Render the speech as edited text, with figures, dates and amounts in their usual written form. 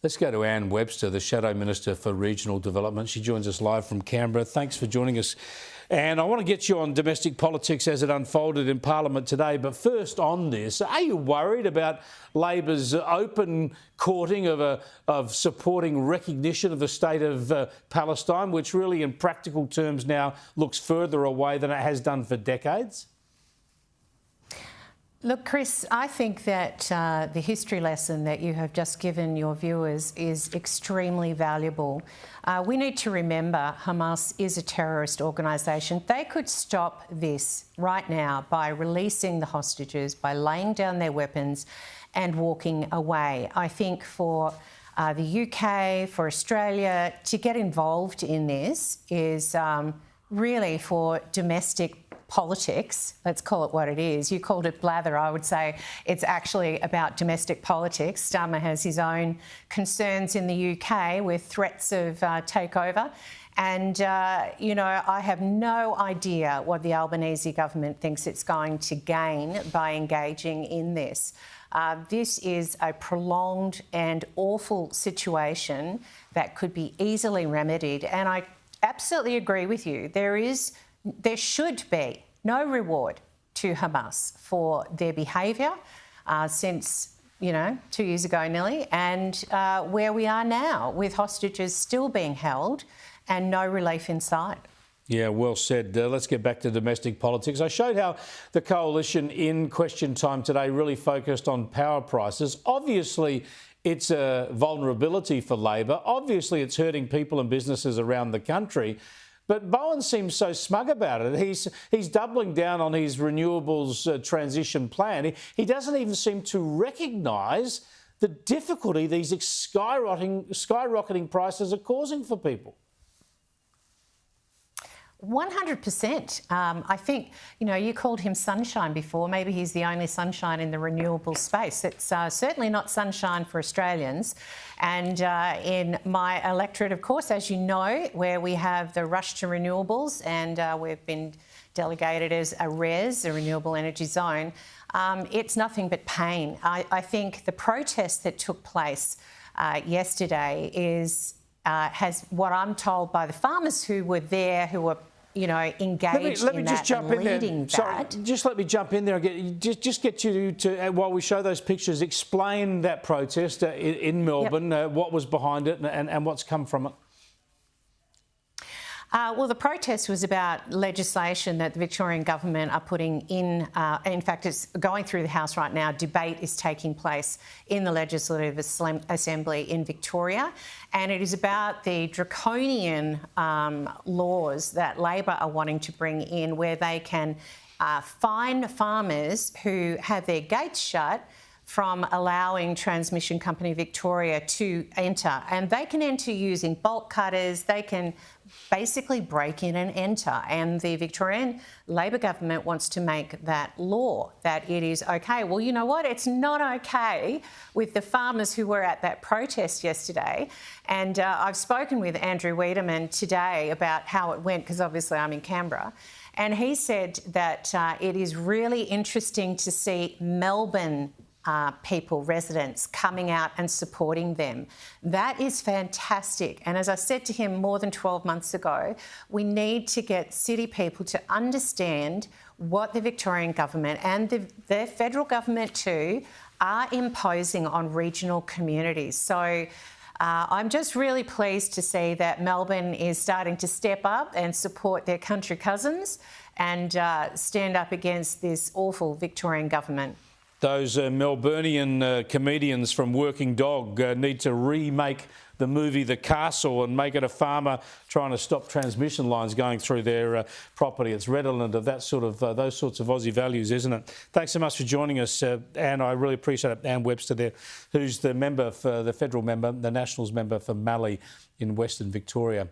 Let's go to Anne Webster, the Shadow Minister for Regional Development. She joins us live from Canberra. Thanks for joining us. And I want to get you on domestic politics as it unfolded in Parliament today. But first on this, are you worried about Labor's open courting of supporting recognition of the state of Palestine, which really in practical terms now looks further away than it has done for decades? Look, Chris, I think that the history lesson that you have just given your viewers is extremely valuable. We need to remember Hamas is a terrorist organisation. They could stop this right now by releasing the hostages, by laying down their weapons and walking away. I think for the UK, for Australia, to get involved in this is really for domestic politics. Let's call it what it is. You called it blather. I would say it's actually about domestic politics. Starmer has his own concerns in the UK with threats of takeover. And, you know, I have no idea what the Albanese government thinks it's going to gain by engaging in this. This is a prolonged and awful situation that could be easily remedied. And I absolutely agree with you. There should be no reward to Hamas for their behaviour since, 2 years ago nearly, and where we are now with hostages still being held and no relief in sight. Yeah, well said. Let's get back to domestic politics. I showed how the coalition in Question Time today really focused on power prices. Obviously, it's a vulnerability for Labor. Obviously, it's hurting people and businesses around the country. But Bowen seems so smug about it. He's doubling down on his renewables transition plan. He doesn't even seem to recognise the difficulty these skyrocketing prices are causing for people. 100%. I think, you called him sunshine before. Maybe he's the only sunshine in the renewable space. It's certainly not sunshine for Australians. And in my electorate, of course, as you know, where we have the rush to renewables and we've been delegated as a REZ, a renewable energy zone, it's nothing but pain. I think the protest that took place yesterday has what I'm told by the farmers who were there, who were engaged let me in just that jump and in there. leading Sorry, that. just let me jump in there and get you to, while we show those pictures, explain that protest in Melbourne, what was behind it and what's come from it. Well, the protest was about legislation that the Victorian government are putting in fact, it's going through the House right now. Debate is taking place in the Legislative Assembly in Victoria, and it is about the draconian laws that Labor are wanting to bring in, where they can fine farmers who have their gates shut from allowing Transmission Company Victoria to enter. And they can enter using bolt cutters. They can basically break in and enter. And the Victorian Labor government wants to make that law, that it is okay. Well, you know what? It's not okay with the farmers who were at that protest yesterday. And I've spoken with Andrew Wiedemann today about how it went, because obviously I'm in Canberra. And he said that it is really interesting to see Melbourne people, residents, coming out and supporting them. That is fantastic. And as I said to him more than 12 months ago, we need to get city people to understand what the Victorian government and the federal government too are imposing on regional communities. So I'm just really pleased to see that Melbourne is starting to step up and support their country cousins and stand up against this awful Victorian government. Those Melburnian comedians from Working Dog need to remake the movie The Castle and make it a farmer trying to stop transmission lines going through their property. It's redolent of that sort of those sorts of Aussie values, isn't it? Thanks so much for joining us, Anne. I really appreciate it. Anne Webster there, who's the member for the federal member, the Nationals member for Mallee in Western Victoria.